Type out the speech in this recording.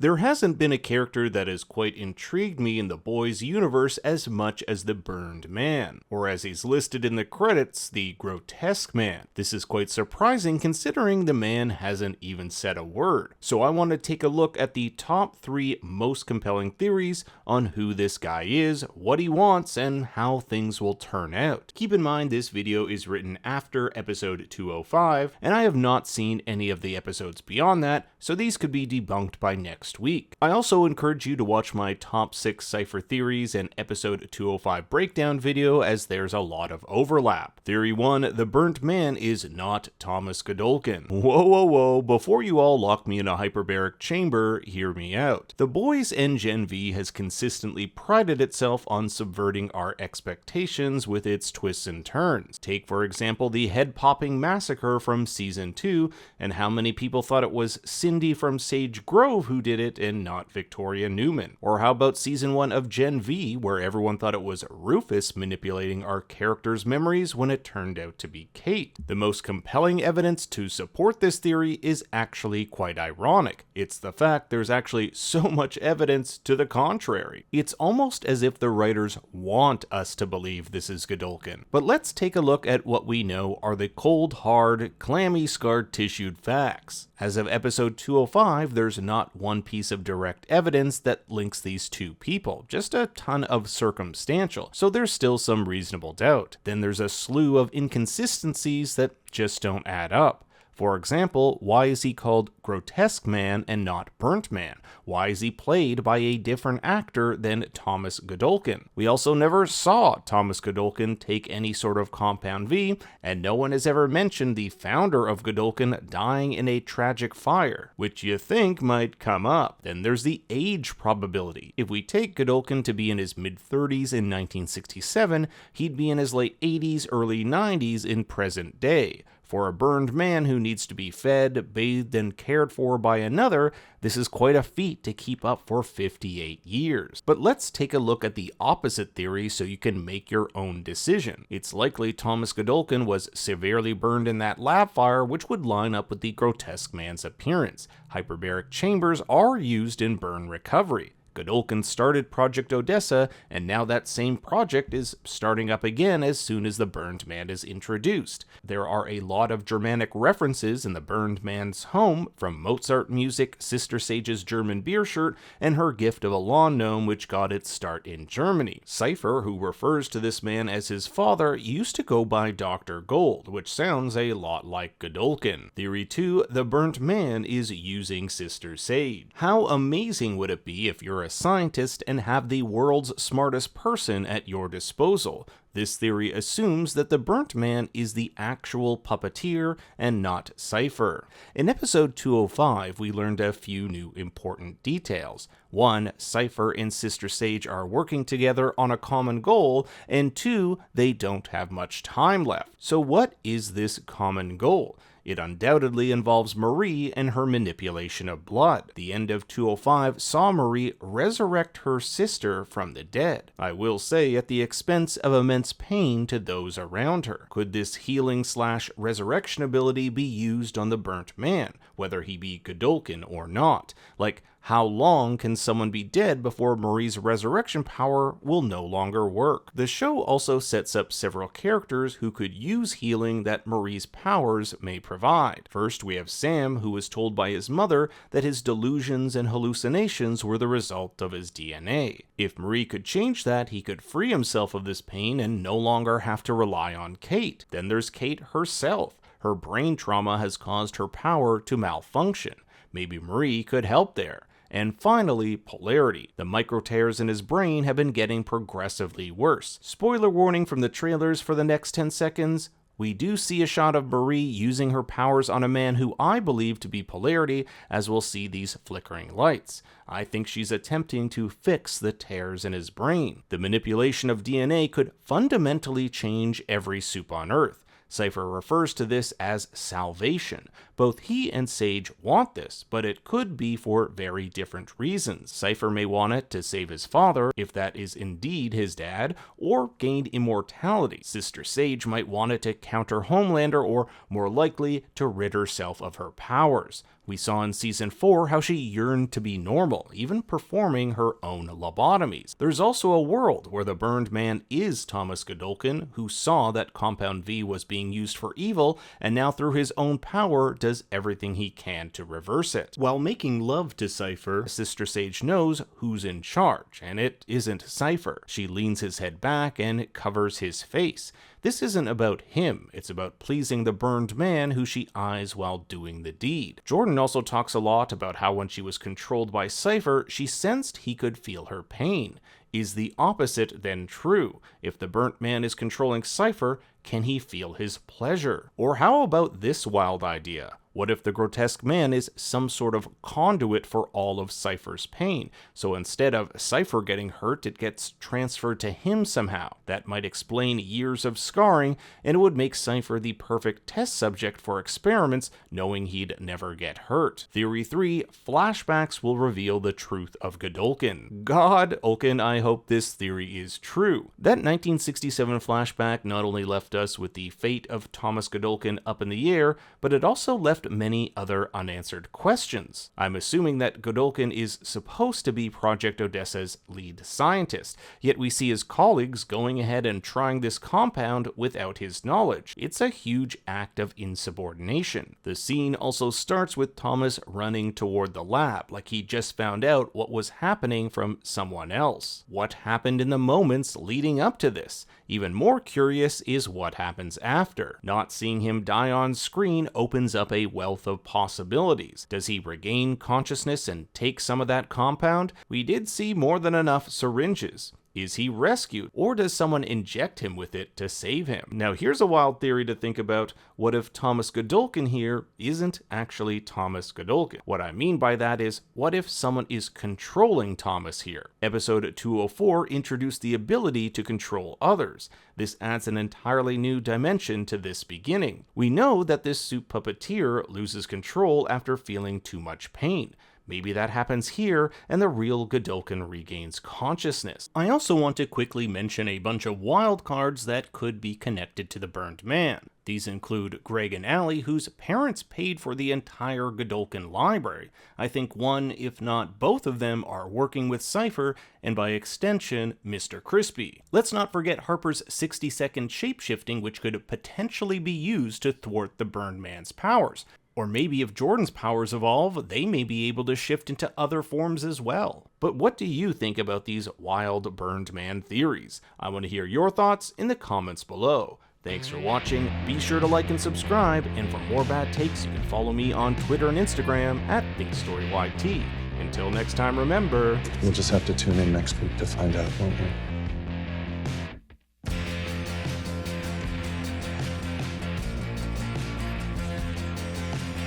There hasn't been a character that has quite intrigued me in the boys universe as much as the Burned Man, or as he's listed in the credits, the Grotesque Man. This is quite surprising considering the man hasn't even said a word. So I want to take a look at the top 3 most compelling theories on who this guy is, what he wants, and how things will turn out. Keep in mind this video is written after episode 205, and I have not seen any of the episodes beyond that, so these could be debunked by next week. I also encourage you to watch my top 6 Cypher theories and episode 205 breakdown video, as there's a lot of overlap. Theory 1, the Burnt Man is not Thomas Godolkin. Whoa, before you all lock me in a hyperbaric chamber, hear me out. The Boys and Gen V has consistently prided itself on subverting our expectations with its twists and turns. Take for example the head-popping massacre from season 2, and how many people thought it was Cindy from Sage Grove who did it and not Victoria Newman. Or how about season 1 of Gen V, where everyone thought it was Rufus manipulating our characters' memories when it turned out to be Kate. The most compelling evidence to support this theory is actually quite ironic. It's the fact there's actually so much evidence to the contrary. It's almost as if the writers want us to believe this is Godolkin. But let's take a look at what we know are the cold, hard, clammy, scar-tissued facts. As of episode 205, there's not one piece of direct evidence that links these two people, just a ton of circumstantial, so there's still some reasonable doubt. Then there's a slew of inconsistencies that just don't add up. For example, why is he called Grotesque Man and not Burnt Man? Why is he played by a different actor than Thomas Godolkin? We also never saw Thomas Godolkin take any sort of Compound V, and no one has ever mentioned the founder of Godolkin dying in a tragic fire, which you think might come up. Then there's the age probability. If we take Godolkin to be in his mid-30s in 1967, he'd be in his late 80s, early 90s in present day. For a burned man who needs to be fed, bathed, and cared for by another, this is quite a feat to keep up for 58 years. But let's take a look at the opposite theory so you can make your own decision. It's likely Thomas Godolkin was severely burned in that lab fire, which would line up with the Grotesque Man's appearance. Hyperbaric chambers are used in burn recovery. Godolkin started Project Odessa, and now that same project is starting up again as soon as the Burned Man is introduced. There are a lot of Germanic references in the Burned Man's home, from Mozart music, Sister Sage's German beer shirt, and her gift of a lawn gnome which got its start in Germany. Cypher, who refers to this man as his father, used to go by Dr. Gold, which sounds a lot like Godolkin. Theory 2, the Burnt Man is using Sister Sage. How amazing would it be if you're a scientist and have the world's smartest person at your disposal? This theory assumes that the Burnt Man is the actual puppeteer and not Cypher. In episode 205, we learned a few new important details. 1, Cypher and Sister Sage are working together on a common goal, and 2, they don't have much time left. So what is this common goal? It undoubtedly involves Marie and her manipulation of blood. The end of 205 saw Marie resurrect her sister from the dead. I will say at the expense of immense pain to those around her. Could this healing/resurrection ability be used on the Burnt Man, whether he be Godolkin or not? Like, how long can someone be dead before Marie's resurrection power will no longer work? The show also sets up several characters who could use healing that Marie's powers may provide. First, we have Sam, who was told by his mother that his delusions and hallucinations were the result of his DNA. If Marie could change that, he could free himself of this pain and no longer have to rely on Kate. Then there's Kate herself. Her brain trauma has caused her power to malfunction. Maybe Marie could help there. And finally, polarity. The micro tears in his brain have been getting progressively worse. Spoiler warning from the trailers for the next 10 seconds. We do see a shot of Marie using her powers on a man who I believe to be polarity, as we'll see these flickering lights. I think she's attempting to fix the tears in his brain. The manipulation of DNA could fundamentally change every soup on Earth. Cypher refers to this as salvation. Both he and Sage want this, but it could be for very different reasons. Cypher may want it to save his father, if that is indeed his dad, or gain immortality. Sister Sage might want it to counter Homelander, or more likely, to rid herself of her powers. We saw in Season 4 how she yearned to be normal, even performing her own lobotomies. There's also a world where the burned man is Thomas Godolkin, who saw that Compound V was being used for evil, and now through his own power does everything he can to reverse it. While making love to Cypher, Sister Sage knows who's in charge, and it isn't Cypher. She leans his head back and covers his face. This isn't about him, it's about pleasing the burned man who she eyes while doing the deed. Jordan also talks a lot about how when she was controlled by Cypher, she sensed he could feel her pain. Is the opposite then true? If the burnt man is controlling Cypher, can he feel his pleasure? Or how about this wild idea? What if the grotesque man is some sort of conduit for all of Cypher's pain? So instead of Cypher getting hurt, it gets transferred to him somehow. That might explain years of scarring, and it would make Cypher the perfect test subject for experiments, knowing he'd never get hurt. Theory 3, flashbacks will reveal the truth of Godolkin. Godolkin, I hope this theory is true. That 1967 flashback not only left us with the fate of Thomas Godolkin up in the air, but it also left many other unanswered questions. I'm assuming that Godolkin is supposed to be Project Odessa's lead scientist, yet we see his colleagues going ahead and trying this compound without his knowledge. It's a huge act of insubordination. The scene also starts with Thomas running toward the lab, like he just found out what was happening from someone else. What happened in the moments leading up to this? Even more curious is what happens after. Not seeing him die on screen opens up a wealth of possibilities. Does he regain consciousness and take some of that compound? We did see more than enough syringes. Is he rescued, or does someone inject him with it to save him? Now here's a wild theory to think about. What if Thomas Godolkin here isn't actually Thomas Godolkin? What I mean by that is, what if someone is controlling Thomas here? Episode 204 introduced the ability to control others. This adds an entirely new dimension to this beginning. We know that this soup puppeteer loses control after feeling too much pain. Maybe that happens here, and the real Godolkin regains consciousness. I also want to quickly mention a bunch of wild cards that could be connected to the burned man. These include Greg and Allie, whose parents paid for the entire Godolkin library. I think one, if not both of them, are working with Cypher, and by extension, Mr. Crispy. Let's not forget Harper's 60-second shapeshifting, which could potentially be used to thwart the burned man's powers. Or maybe if Jordan's powers evolve, they may be able to shift into other forms as well. But what do you think about these wild burned man theories? I want to hear your thoughts in the comments below. Thanks for watching, be sure to like and subscribe, and for more bad takes you can follow me on Twitter and Instagram at ThinkStoryYT. Until next time, remember... We'll just have to tune in next week to find out, won't we?